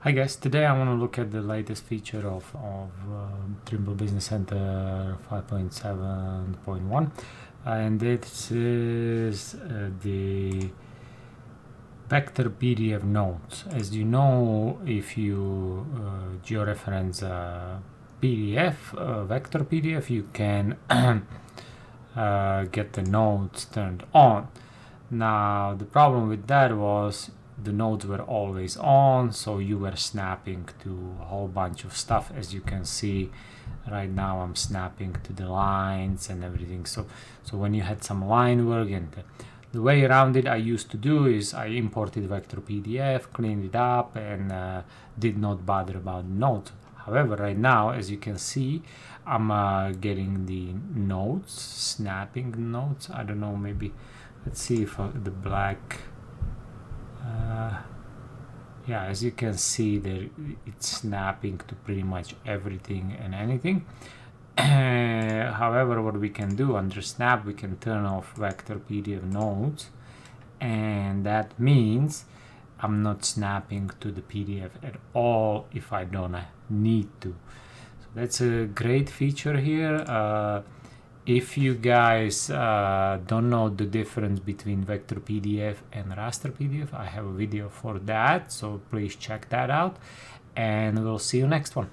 Hi guys, today I want to look at the latest feature of Trimble Business Center 5.7.1, and this is the vector PDF notes. As you know, if you georeference PDF, vector PDF, you can get the notes turned on. Now the problem with that was the nodes were always on, so you were snapping to a whole bunch of stuff. As you can see right now, I'm snapping to the lines and everything. So when you had some line work, and the way around it I used to do is I imported vector PDF, cleaned it up, and did not bother about nodes. However, right now, as you can see, I'm getting the nodes, snapping nodes. I don't know, maybe let's see if the black, yeah, as you can see there, it's snapping to pretty much everything and anything. However, what we can do under snap, we can turn off vector PDF nodes, and that means I'm not snapping to the PDF at all if I don't need to. So that's a great feature here. If you guys don't know the difference between vector PDF and raster PDF, I have a video for that, so please check that out, and we'll see you next one.